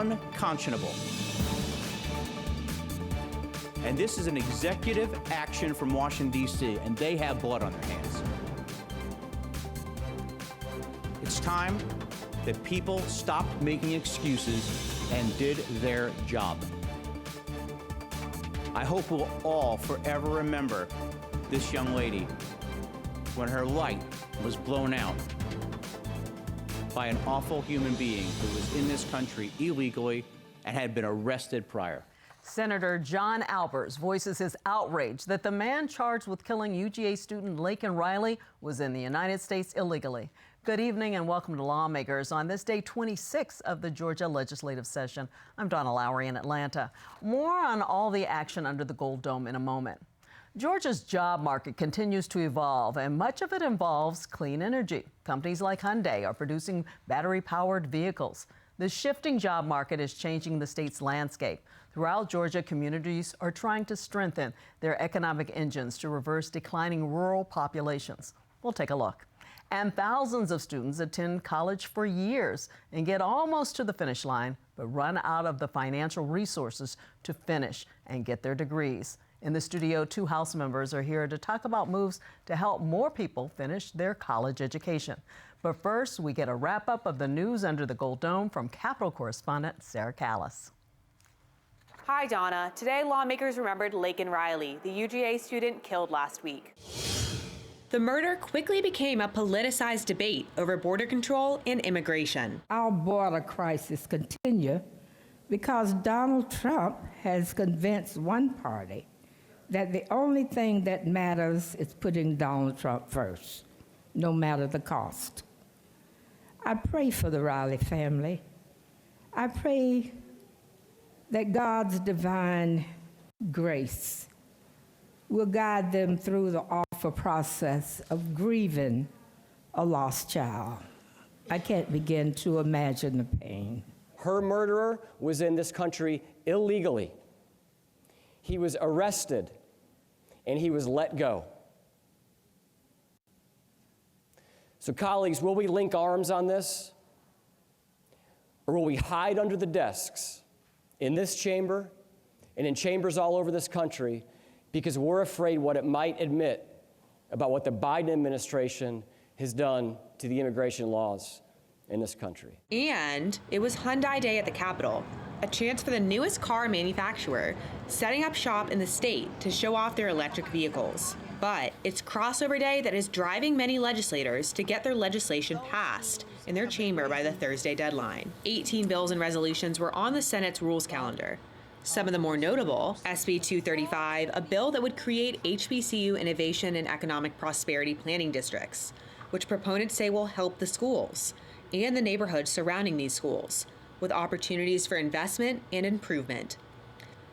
unconscionable. And this is an executive action from Washington, D.C., and they have blood on their hands. It's time that people stopped making excuses and did their job. I hope we'll all forever remember this young lady when her light was blown out by an awful human being who was in this country illegally and had been arrested prior. Senator John Albers voices his outrage that the man charged with killing UGA student Laken Riley was in the United States illegally. Good evening and welcome to Lawmakers on this day 26 of the Georgia legislative session. I'm Donna Lowry in Atlanta. More on all the action under the Gold Dome in a moment. Georgia's job market continues to evolve, and much of it involves clean energy. Companies like Hyundai are producing battery-powered vehicles. The shifting job market is changing the state's landscape. Throughout Georgia, communities are trying to strengthen their economic engines to reverse declining rural populations. We'll take a look. And thousands of students attend college for years and get almost to the finish line, but run out of the financial resources to finish and get their degrees. In the studio, two House members are here to talk about moves to help more people finish their college education. But first, we get a wrap-up of the news under the Gold Dome from Capitol correspondent Sarah Callis. Hi, Donna. Today, lawmakers remembered Laken Riley, the UGA student killed last week. The murder quickly became a politicized debate over border control and immigration. Our border crisis continues because Donald Trump has convinced one party that the only thing that matters is putting Donald Trump first, no matter the cost. I pray for the Riley family. I pray that God's divine grace will guide them through the awful process of grieving a lost child. I can't begin to imagine the pain. Her murderer was in this country illegally. He was arrested and he was let go. So colleagues, will we link arms on this? Or will we hide under the desks in this chamber and in chambers all over this country because we're afraid what it might admit about what the Biden administration has done to the immigration laws in this country? And it was Hyundai Day at the Capitol, a chance for the newest car manufacturer setting up shop in the state to show off their electric vehicles. But it's crossover day that is driving many legislators to get their legislation passed in their chamber by the Thursday deadline. 18 bills and resolutions were on the Senate's rules calendar. Some of the more notable, SB 235, a bill that would create HBCU Innovation and Economic Prosperity Planning Districts, which proponents say will help the schools and the neighborhoods surrounding these schools, with opportunities for investment and improvement.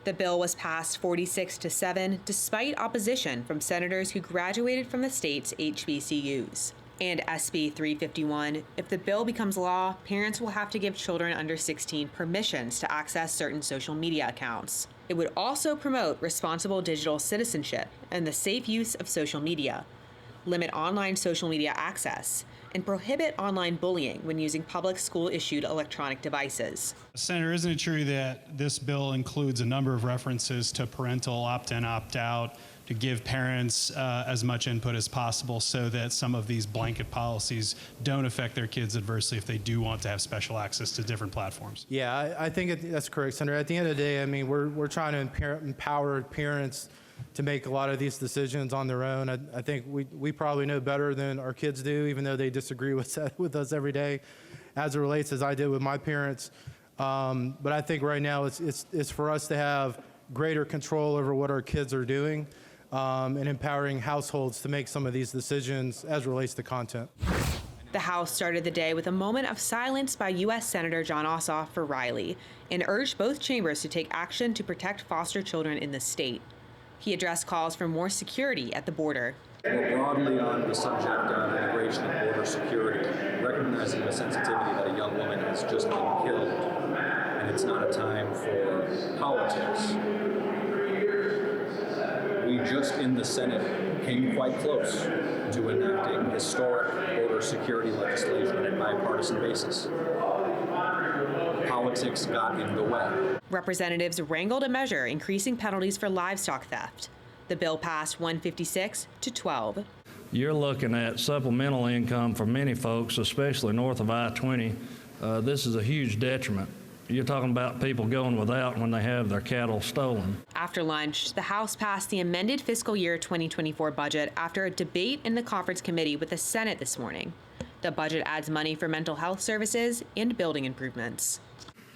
The bill was passed 46-7 despite opposition from senators who graduated from the state's HBCUs. And SB 351, if the bill becomes law, parents will have to give children under 16 permissions to access certain social media accounts. It would also promote responsible digital citizenship and the safe use of social media, limit online social media access, and prohibit online bullying when using public school-issued electronic devices. Senator, isn't it true that this bill includes a number of references to parental opt-in, opt-out, to give parents as much input as possible so that some of these blanket policies don't affect their kids adversely if they do want to have special access to different platforms? Yeah, I think that's correct, Senator. At the end of the day, I mean, we're trying to empower parents to make a lot of these decisions on their own. I think we probably know better than our kids do, even though they disagree with us every day, as it relates as I did with my parents. But I think right now it's for us to have greater control over what our kids are doing and empowering households to make some of these decisions as it relates to content. The House started the day with a moment of silence by U.S. Senator Jon Ossoff for Riley and urged both chambers to take action to protect foster children in the state. He addressed calls for more security at the border. More broadly on the subject of immigration and border security, recognizing the sensitivity that a young woman has just been killed, and it's not a time for politics. We just in the Senate came quite close to enacting historic border security legislation on a bipartisan basis. politics got in the way. Representatives wrangled a measure increasing penalties for livestock theft. The bill passed 156 to 12. You're looking at supplemental income for many folks, especially north of I-20. This is a huge detriment. You're talking about people going without when they have their cattle stolen. After lunch, the House passed the amended fiscal year 2024 budget after a debate in the conference committee with the Senate this morning. The budget adds money for mental health services and building improvements.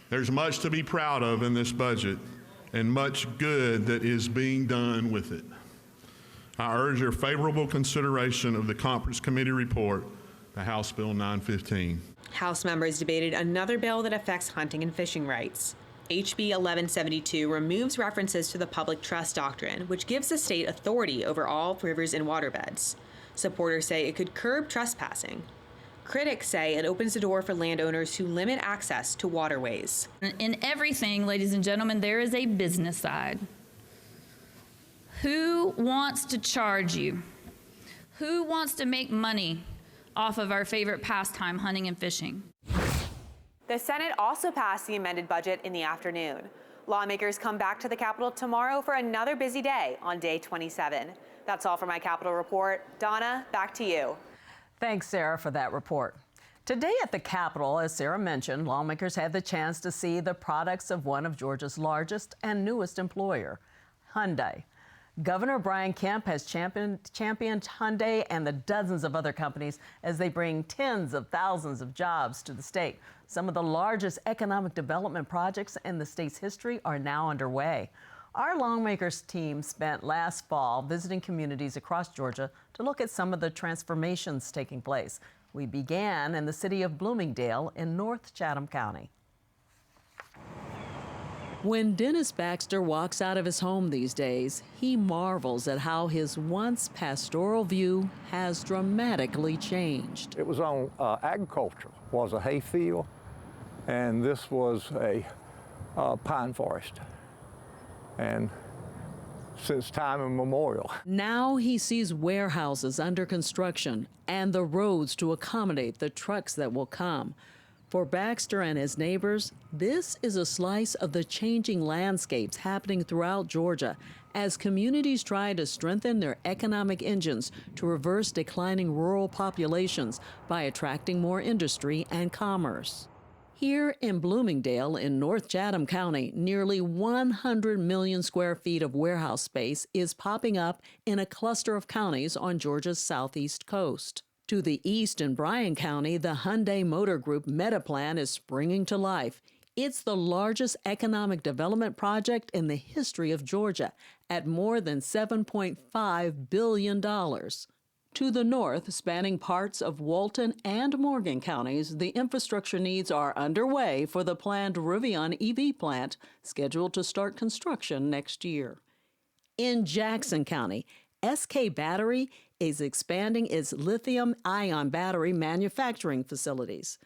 There's much to be proud of in this budget and much good that is being done with it. I urge your favorable consideration of the conference committee report, the House Bill 915. House members debated another bill that affects hunting and fishing rights. HB 1172 removes references to the public trust doctrine, which gives the state authority over all rivers and waterbeds. Supporters say it could curb trespassing. Critics say it opens the door for landowners to limit access to waterways. In everything, ladies and gentlemen, there is a business side. Who wants to charge you? Who wants to make money off of our favorite pastime, hunting and fishing? The Senate also passed the amended budget in the afternoon. Lawmakers come back to the Capitol tomorrow for another busy day on day 27. That's all for my Capitol Report. Donna, back to you. Thanks, Sarah, for that report. Today at the Capitol, as Sarah mentioned, lawmakers had the chance to see the products of one of Georgia's largest and newest employer, Hyundai. Governor Brian Kemp has championed Hyundai and the dozens of other companies as they bring tens of thousands of jobs to the state. Some of the largest economic development projects in the state's history are now underway. Our lawmakers team spent last fall visiting communities across Georgia to look at some of the transformations taking place. We began in the city of Bloomingdale in North Chatham County. When Dennis Baxter walks out of his home these days, he marvels at how his once pastoral view has dramatically changed. It was on agriculture, was a hay field, and this was a pine forest. And since time immemorial. Now he sees warehouses under construction and the roads to accommodate the trucks that will come. For Baxter and his neighbors, this is a slice of the changing landscapes happening throughout Georgia as communities try to strengthen their economic engines to reverse declining rural populations by attracting more industry and commerce. Here in Bloomingdale in North Chatham County, nearly 100 million square feet of warehouse space is popping up in a cluster of counties on Georgia's southeast coast. To the east in Bryan County, the Hyundai Motor Group Metaplan is springing to life. It's the largest economic development project in the history of Georgia at more than $7.5 billion. To the north, spanning parts of Walton and Morgan counties, the infrastructure needs are underway for the planned Rivian EV plant, scheduled to start construction next year. In Jackson County, SK Battery is expanding its lithium-ion battery manufacturing facilities.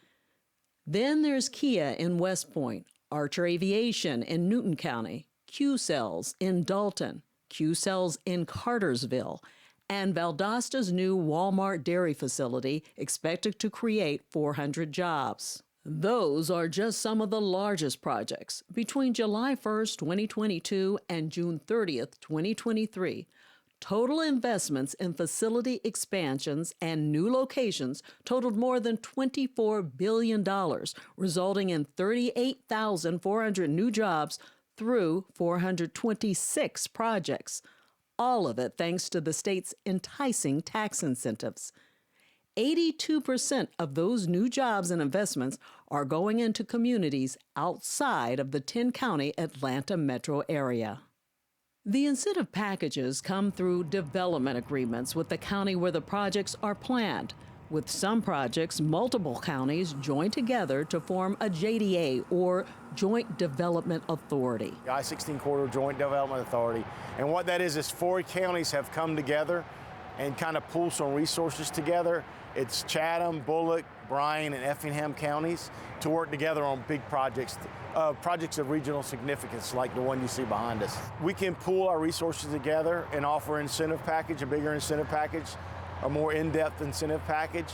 Then there's Kia in West Point, Archer Aviation in Newton County, Q-Cells in Dalton, Q-Cells in Cartersville, and Valdosta's new Walmart dairy facility expected to create 400 jobs. Those are just some of the largest projects. Between July 1st, 2022 and June 30th, 2023, total investments in facility expansions and new locations totaled more than $24 billion, resulting in 38,400 new jobs through 426 projects. All of it thanks to the state's enticing tax incentives. 82% of those new jobs and investments are going into communities outside of the 10-county Atlanta metro area. The incentive packages come through development agreements with the county where the projects are planned. With some projects, multiple counties join together to form a JDA, or Joint Development Authority. The I-16 Corridor Joint Development Authority. And what that is 4 counties have come together and kind of pool some resources together. It's Chatham, Bullock, Bryan, and Effingham counties to work together on big projects, projects of regional significance like the one you see behind us. We can pool our resources together and offer incentive package, a bigger incentive package, a more in-depth incentive package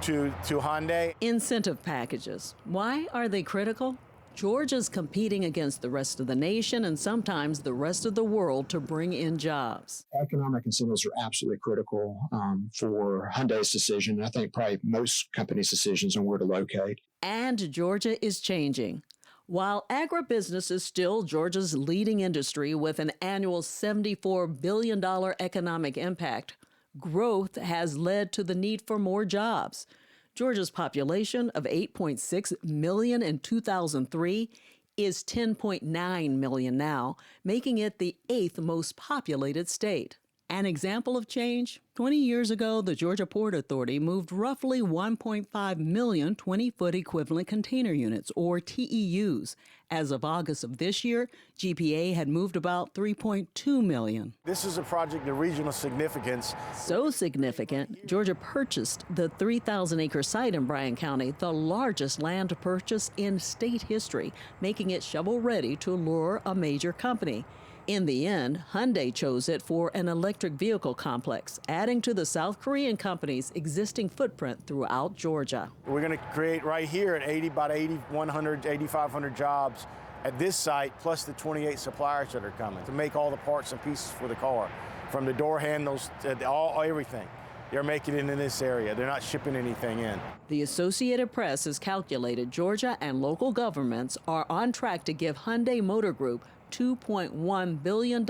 to Hyundai. Incentive packages. Why are they critical? Georgia's competing against the rest of the nation and sometimes the rest of the world to bring in jobs. Economic incentives are absolutely critical for Hyundai's decision. I think probably most companies' decisions on where to locate. And Georgia is changing. While agribusiness is still Georgia's leading industry with an annual $74 billion economic impact, growth has led to the need for more jobs. Georgia's population of 8.6 million in 2003 is 10.9 million now, making it the 8th most populated state. An example of change, 20 years ago, the Georgia Port Authority moved roughly 1.5 million 20-foot equivalent container units, or TEUs. As of August of this year, GPA had moved about 3.2 million. This is a project of regional significance. So significant, Georgia purchased the 3,000-acre site in Bryan County, the largest land purchase in state history, making it shovel-ready to lure a major company. In the end, Hyundai chose it for an electric vehicle complex, adding to the South Korean company's existing footprint throughout Georgia. We're going to create right here at about 8,100, 8,500 jobs at this site, plus the 28 suppliers that are coming to make all the parts and pieces for the car, from the door handles to everything. They're making it in this area. They're not shipping anything in. The Associated Press has calculated Georgia and local governments are on track to give Hyundai Motor Group $2.1 billion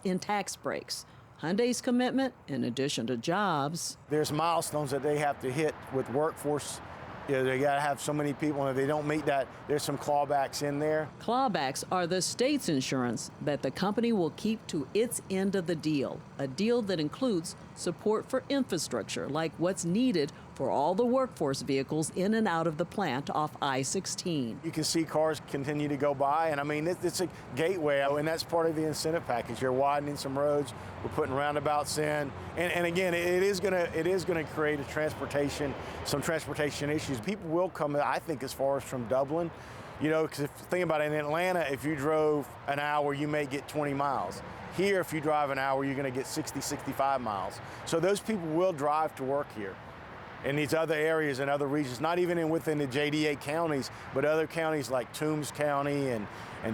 in tax breaks. Hyundai's commitment, in addition to jobs. There's milestones that they have to hit with workforce. They got to have so many people, and if they don't meet that, there's some clawbacks in there. Clawbacks are the state's insurance that the company will keep to its end of the deal, a deal that includes support for infrastructure like what's needed for all the workforce vehicles in and out of the plant off I-16. You can see cars continue to go by, and I mean, it's a gateway, and that's part of the incentive package. You're widening some roads, we're putting roundabouts in, and again, it is gonna create some transportation issues. People will come, I think, as far as from Dublin, you know, because think about it, in Atlanta, if you drove an hour, you may get 20 miles. Here, if you drive an hour, you're gonna get 60, 65 miles. So those people will drive to work here in these other areas and other regions, not even within the JDA counties, but other counties like Toombs County and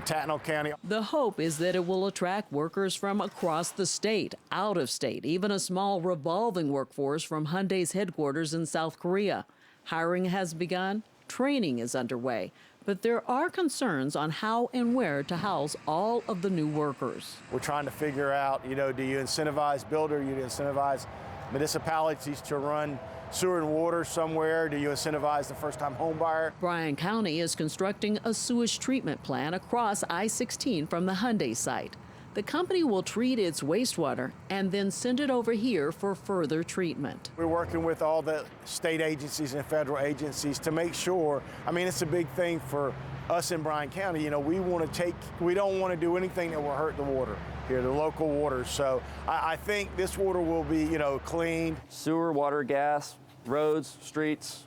Tattnall County. The hope is that it will attract workers from across the state, out of state, even a small revolving workforce from Hyundai's headquarters in South Korea. Hiring has begun, training is underway, but there are concerns on how and where to house all of the new workers. We're trying to figure out, you know, do you incentivize builder, you incentivize municipalities to run sewer and water somewhere? Do you incentivize the first-time home buyer? Bryan County is constructing a sewage treatment plant across I-16 from the Hyundai site. The company will treat its wastewater and then send it over here for further treatment. We're working with all the state agencies and federal agencies to make sure, I mean, it's a big thing for us in Bryan County. You know, we don't want to do anything that will hurt the water here, the local waters. So I think this water will be, you know, cleaned. Sewer, water, gas, roads, streets,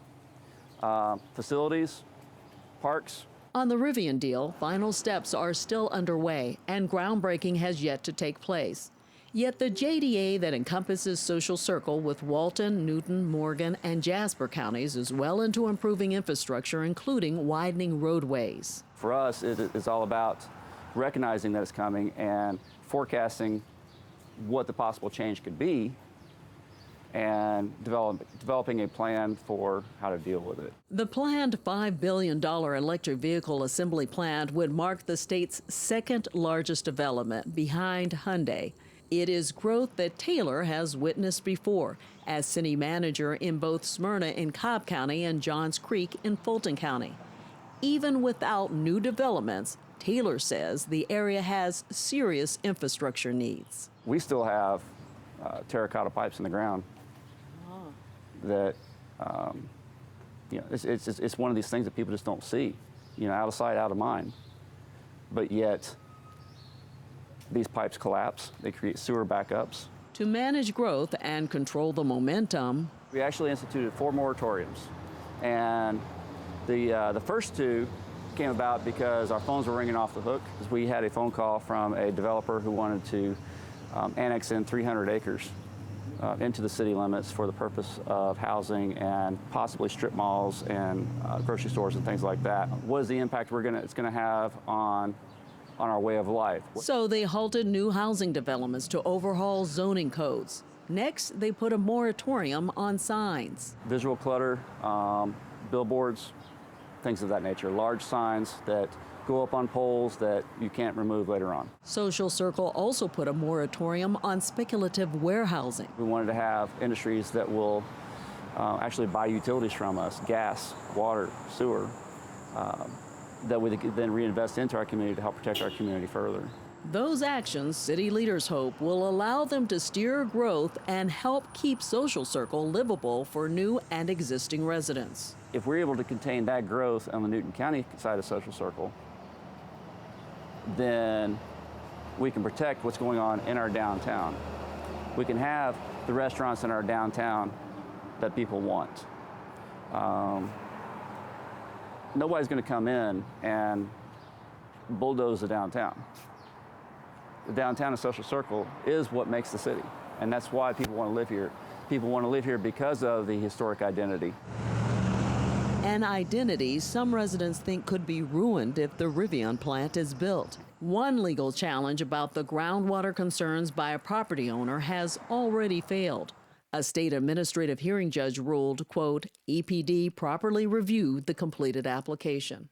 facilities, parks. On the Rivian deal, final steps are still underway and groundbreaking has yet to take place. Yet the JDA that encompasses Social Circle with Walton, Newton, Morgan, and Jasper counties is well into improving infrastructure, including widening roadways. For us, it's all about recognizing that it's coming and forecasting what the possible change could be and developing a plan for how to deal with it. The planned $5 billion electric vehicle assembly plant would mark the state's second largest development behind Hyundai. It is growth that Taylor has witnessed before as city manager in both Smyrna in Cobb County and Johns Creek in Fulton County. Even without new developments, Taylor says the area has serious infrastructure needs. We still have terracotta pipes in the ground that, you know, it's one of these things that people just don't see, you know, out of sight, out of mind. But yet, these pipes collapse, they create sewer backups. To manage growth and control the momentum, we actually instituted 4 moratoriums. And the first 2 came about because our phones were ringing off the hook. We had a phone call from a developer who wanted to annex in 300 acres into the city limits for the purpose of housing and possibly strip malls and grocery stores and things like that. What is the impact it's going to have on our way of life? So they halted new housing developments to overhaul zoning codes. Next, they put a moratorium on signs. Visual clutter, billboards, things of that nature. Large signs that go up on poles that you can't remove later on. Social Circle also put a moratorium on speculative warehousing. We wanted to have industries that will actually buy utilities from us, gas, water, sewer, that we could then reinvest into our community to help protect our community further. Those actions, city leaders hope, will allow them to steer growth and help keep Social Circle livable for new and existing residents. If we're able to contain that growth on the Newton County side of Social Circle, then we can protect what's going on in our downtown. We can have the restaurants in our downtown that people want. Nobody's going to come in and bulldoze the downtown. The downtown of Social Circle is what makes the city, and that's why people want to live here. People want to live here because of the historic identity. An identity some residents think could be ruined if the Rivian plant is built. One legal challenge about the groundwater concerns by a property owner has already failed. A state administrative hearing judge ruled, quote, EPD properly reviewed the completed application.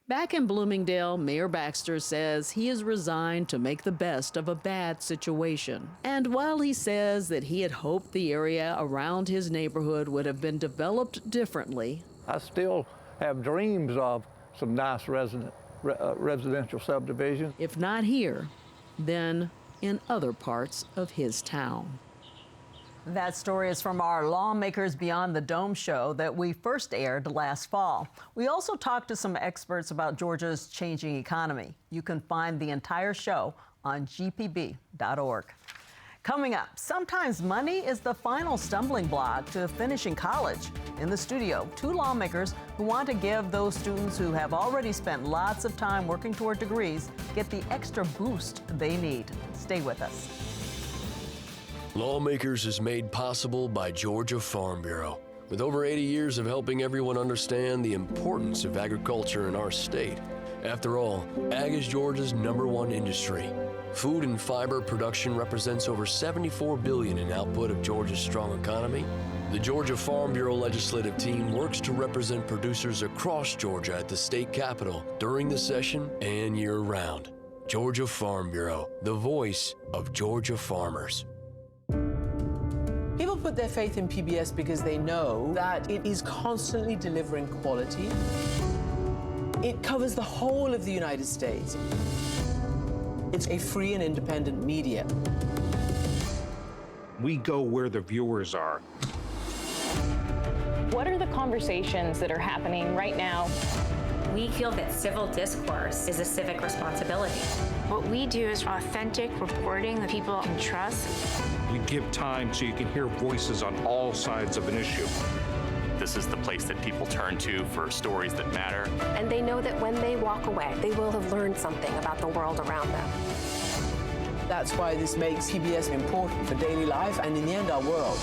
Back in Bloomingdale, Mayor Baxter says he is resigned to make the best of a bad situation. And while he says that he had hoped the area around his neighborhood would have been developed differently, I still have dreams of some nice residential subdivisions. if not here, then in other parts of his town. That story is from our Lawmakers Beyond the Dome show that we first aired last fall. We also talked to some experts about Georgia's changing economy. You can find the entire show on gpb.org. Coming up, sometimes money is the final stumbling block to finishing college. In the studio, two lawmakers who want to give those students who have already spent lots of time working toward degrees get the extra boost they need. Stay with us. Lawmakers is made possible by Georgia Farm Bureau. With over 80 years of helping everyone understand the importance of agriculture in our state. After all, ag is Georgia's #1 industry. Food and fiber production represents over $74 billion in output of Georgia's strong economy. The Georgia Farm Bureau legislative team works to represent producers across Georgia at the state capitol during the session and year-round. Georgia Farm Bureau, the voice of Georgia farmers. People put their faith in PBS because they know that it is constantly delivering quality. It covers the whole of the United States. It's a free and independent media. We go where the viewers are. What are the conversations that are happening right now? We feel that civil discourse is a civic responsibility. What we do is authentic reporting that people can trust. We give time so you can hear voices on all sides of an issue. This is the place that people turn to for stories that matter. And they know that when they walk away, they will have learned something about the world around them. That's why this makes PBS important for daily life and, in the end, our world.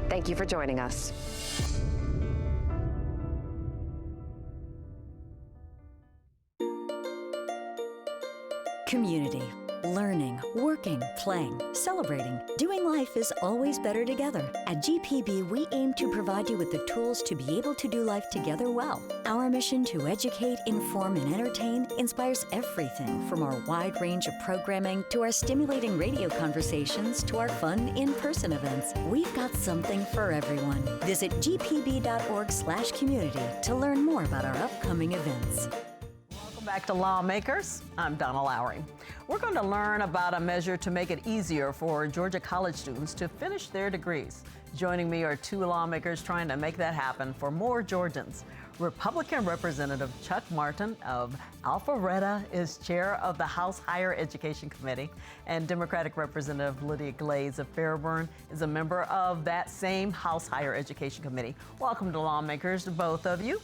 Thank you for joining us. Community. Learning, working, playing, celebrating, doing life is always better together. At GPB, we aim to provide you with the tools to be able to do life together well. Our mission to educate, inform, and entertain inspires everything from our wide range of programming to our stimulating radio conversations to our fun in-person events. We've got something for everyone. Visit gpb.org/community to learn more about our upcoming events. Back to Lawmakers. I'm Donna Lowry. We're going to learn about a measure to make it easier for Georgia college students to finish their degrees. Joining me are two lawmakers trying to make that happen for more Georgians. Republican Representative Chuck Martin of Alpharetta is chair of the House Higher Education Committee, and Democratic Representative Lydia Glaze of Fairburn is a member of that same House Higher Education Committee. Welcome to Lawmakers, to both of you.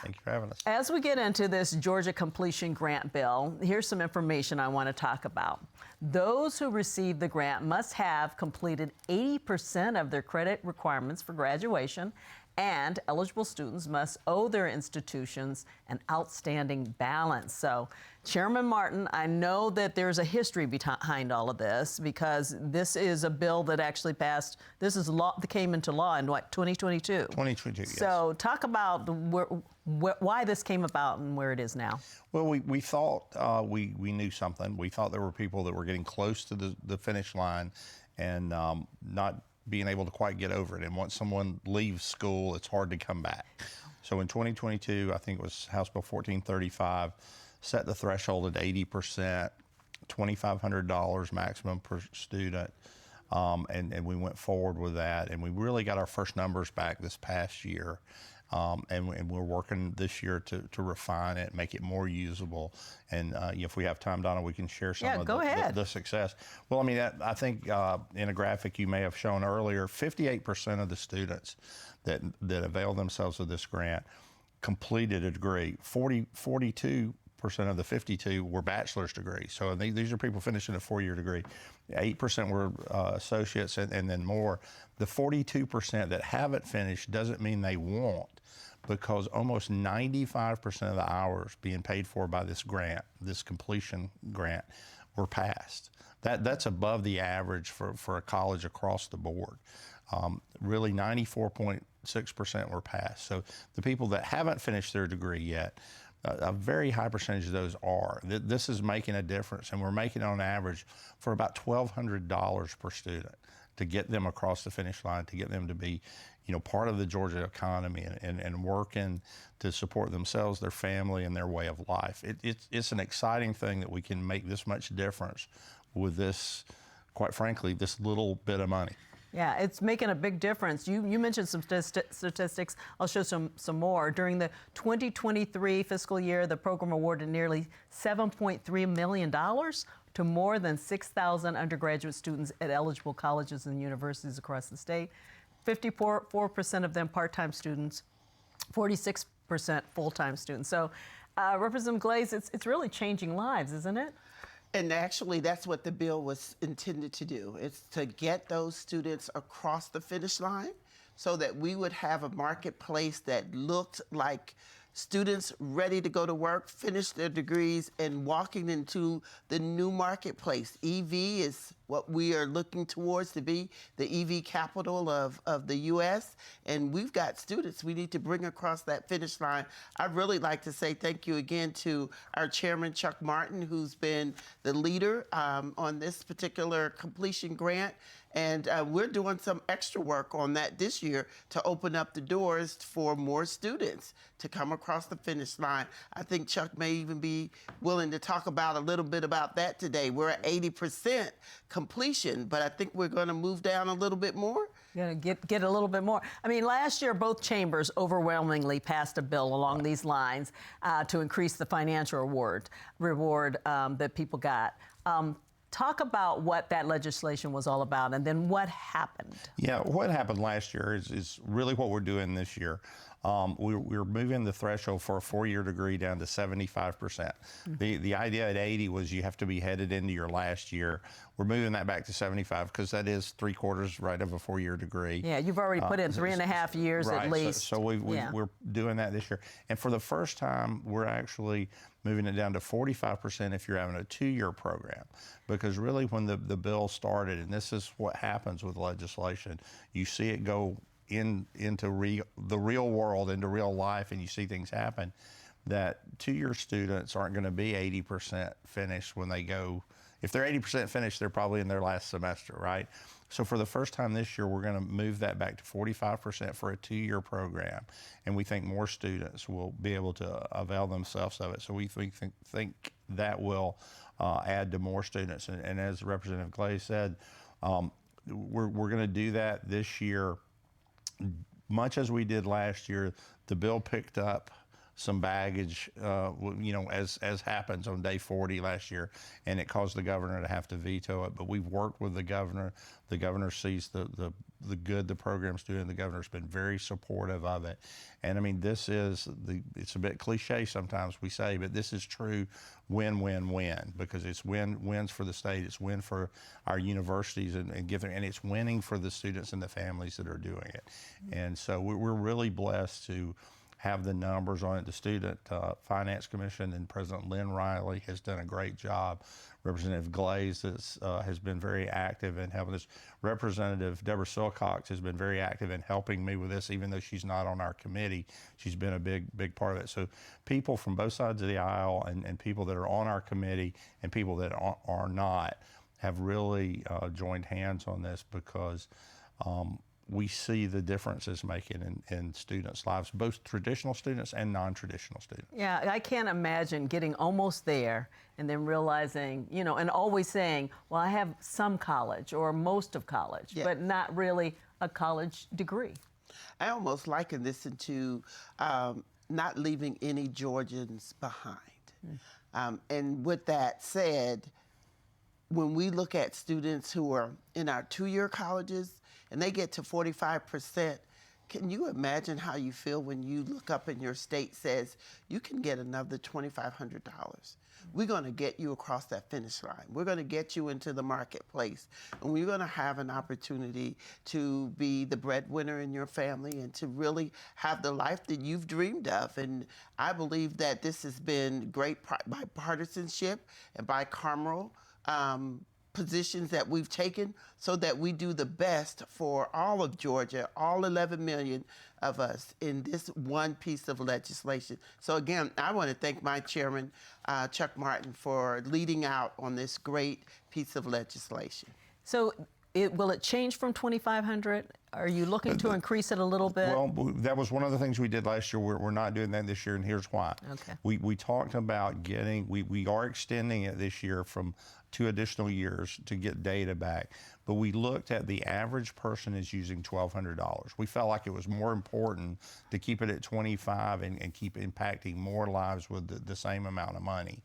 Thank you for having us. As we get into this Georgia Completion Grant bill, here's some information I want to talk about. Those who receive the grant must have completed 80% of their credit requirements for graduation, and eligible students must owe their institutions an outstanding balance. So, Chairman Martin, I know that there's a history behind all of this because this is a bill that actually passed. This is law that came into law in what, 2022? 2022, yes. So, talk about why this came about and where it is now. Well, we thought we knew something. We thought there were people that were getting close to the finish line and not being able to quite get over it. And once someone leaves school, it's hard to come back. So in 2022, I think it was House Bill 1435, set the threshold at 80%, $2,500 maximum per student. And we went forward with that. And we really got our first numbers back this past year. And we're working this year to refine it, make it more usable. And if we have time, Donna, we can share some of the success. Well, I mean, I think in a graphic you may have shown earlier, 58% of the students that avail themselves of this grant completed a degree. 42% of the 52 were bachelor's degrees. So these are people finishing a 4-year degree. 8% were associates and then more. The 42% that haven't finished doesn't mean they won't, because almost 95% of the hours being paid for by this grant, this completion grant, were passed. That's above the average for a college across the board. Really 94.6% were passed. So the people that haven't finished their degree yet, a very high percentage of those are. This is making a difference, and we're making it on average for about $1,200 per student to get them across the finish line, to get them to be, part of the Georgia economy and working to support themselves, their family, and their way of life. It's an exciting thing that we can make this much difference with this, quite frankly, this little bit of money. Yeah, it's making a big difference. You mentioned some statistics. I'll show some more. During the 2023 fiscal year, the program awarded nearly $7.3 million to more than 6,000 undergraduate students at eligible colleges and universities across the state. 54% of them part-time students, 46% full-time students. So, Representative Glaze, it's really changing lives, isn't it? And actually, that's what the bill was intended to do. It's to get those students across the finish line so that we would have a marketplace that looked like students ready to go to work, finish their degrees, and walking into the new marketplace. EV is what we are looking towards to be the EV capital of the U.S., and we've got students we need to bring across that finish line. I'd really like to say thank you again to our chairman, Chuck Martin, who's been the leader on this particular completion grant. And we're doing some extra work on that this year to open up the doors for more students to come across the finish line. I think Chuck may even be willing to talk about a little bit about that today. We're at 80% completion, but I think we're going to move down a little bit more. Yeah, get a little bit more. I mean, last year, both chambers overwhelmingly passed a bill along these lines to increase the financial reward that people got. Talk about what that legislation was all about and then what happened. Yeah, what happened last year is really what we're doing this year. We're moving the threshold for a 4-year degree down to 75%. Mm-hmm. The idea at 80 was you have to be headed into your last year. We're moving that back to 75 because that is 3/4 right of a 4-year degree. Yeah, you've already put in 3.5 years right, at least. So we're doing that this year. And for the first time, we're actually moving it down to 45% if you're having a 2-year program. Because really when the bill started, and this is what happens with legislation, you see it go into the real world, into real life, and you see things happen, that 2-year students aren't going to be 80% finished when they go. If they're 80% finished, they're probably in their last semester, right? So for the first time this year, we're going to move that back to 45% for a 2-year program, and we think more students will be able to avail themselves of it. So we think that will add to more students. And as Representative Clay said, we're going to do that this year. Much as we did last year, the bill picked up some baggage, as happens on day 40 last year, and it caused the governor to have to veto it. But we've worked with the governor. The governor sees the good the program's doing. The governor's been very supportive of it. And I mean, it's a bit cliche sometimes we say, but this is true win-win-win, because it's wins for the state, it's win for our universities and it's winning for the students and the families that are doing it. And so we're really blessed to have the numbers on it. The Student Finance Commission and President Laken Riley has done a great job. Representative Glaze has been very active in helping this. Representative Deborah Silcox has been very active in helping me with this, even though she's not on our committee. She's been a big part of it. So people from both sides of the aisle and people that are on our committee and people that are not have really joined hands on this, because we see the differences making in students' lives, both traditional students and non-traditional students. Yeah, I can't imagine getting almost there and then realizing, and always saying, well, I have some college or most of college, but not really a college degree. I almost liken this into not leaving any Georgians behind. And with that said, when we look at students who are in our two-year colleges and they get to 45%, can you imagine how you feel when you look up and your state says you can get another $2,500? We're going to get you across that finish line. We're going to get you into the marketplace, and we're going to have an opportunity to be the breadwinner in your family and to really have the life that you've dreamed of. And I believe that this has been great bipartisanship and bicameral positions that we've taken so that we do the best for all of Georgia, all 11 million of us, in this one piece of legislation. So again, I want to thank my chairman, Chuck Martin, for leading out on this great piece of legislation. So will it change from 2,500? Are you looking to increase it a little bit? Well, that was one of the things we did last year. We're not doing that this year, and here's why. Okay. We talked about we are extending it this year from 2 additional years to get data back. But we looked at the average person is using $1,200. We felt like it was more important to keep it at 25 and keep impacting more lives with the same amount of money,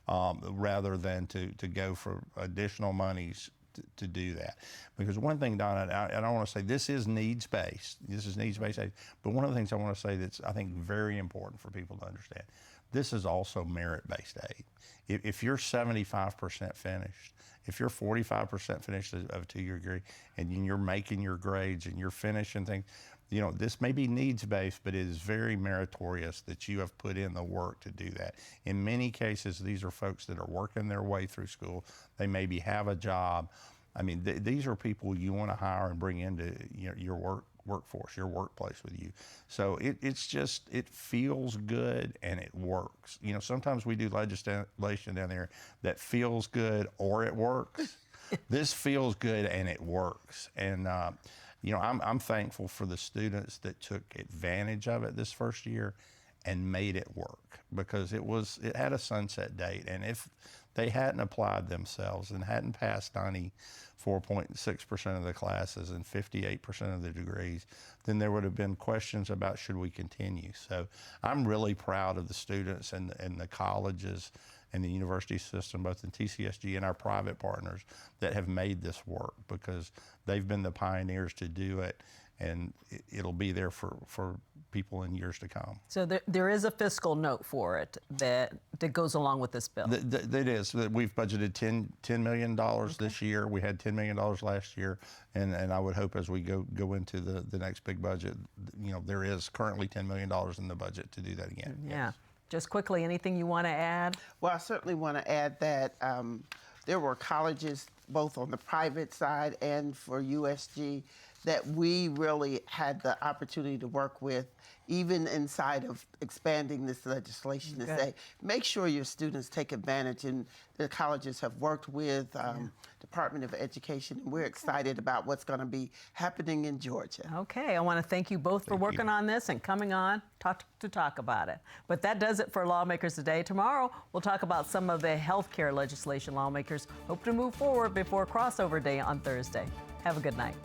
rather than to go for additional monies to do that. Because one thing, Donna, I don't want to say this is needs-based. This is needs-based aid. But one of the things I want to say that's, I think, very important for people to understand, this is also merit-based aid. If you're 75% finished, if you're 45% finished of a 2-year degree, and you're making your grades and you're finishing things, this may be needs-based, but it is very meritorious that you have put in the work to do that. In many cases, these are folks that are working their way through school. They maybe have a job. I mean, these are people you want to hire and bring into your workforce, your workplace with you. So it feels good and it works. Sometimes we do legislation down there that feels good or it works. This feels good and it works. And I'm thankful for the students that took advantage of it this first year and made it work, because it had a sunset date. And if they hadn't applied themselves and hadn't passed 94.6% of the classes and 58% of the degrees, then there would have been questions about should we continue. So I'm really proud of the students and the colleges and the university system, both in TCSG and our private partners, that have made this work, because they've been the pioneers to do it, and it'll be there for people in years to come. So there is a fiscal note for it that goes along with this bill. That is. We've budgeted $10 million this year. We had $10 million last year, and I would hope as we go into the next big budget, there is currently $10 million in the budget to do that again. Yeah. Just quickly, anything you want to add? Well, I certainly want to add that there were colleges, both on the private side and for USG, that we really had the opportunity to work with, even inside of expanding this legislation, to say, make sure your students take advantage. And the colleges have worked with Department of Education, and we're excited about what's going to be happening in Georgia. Okay, I want to thank you both for working on this and coming on to talk about it. But that does it for Lawmakers Today. Tomorrow, we'll talk about some of the health care legislation lawmakers hope to move forward before crossover day on Thursday. Have a good night.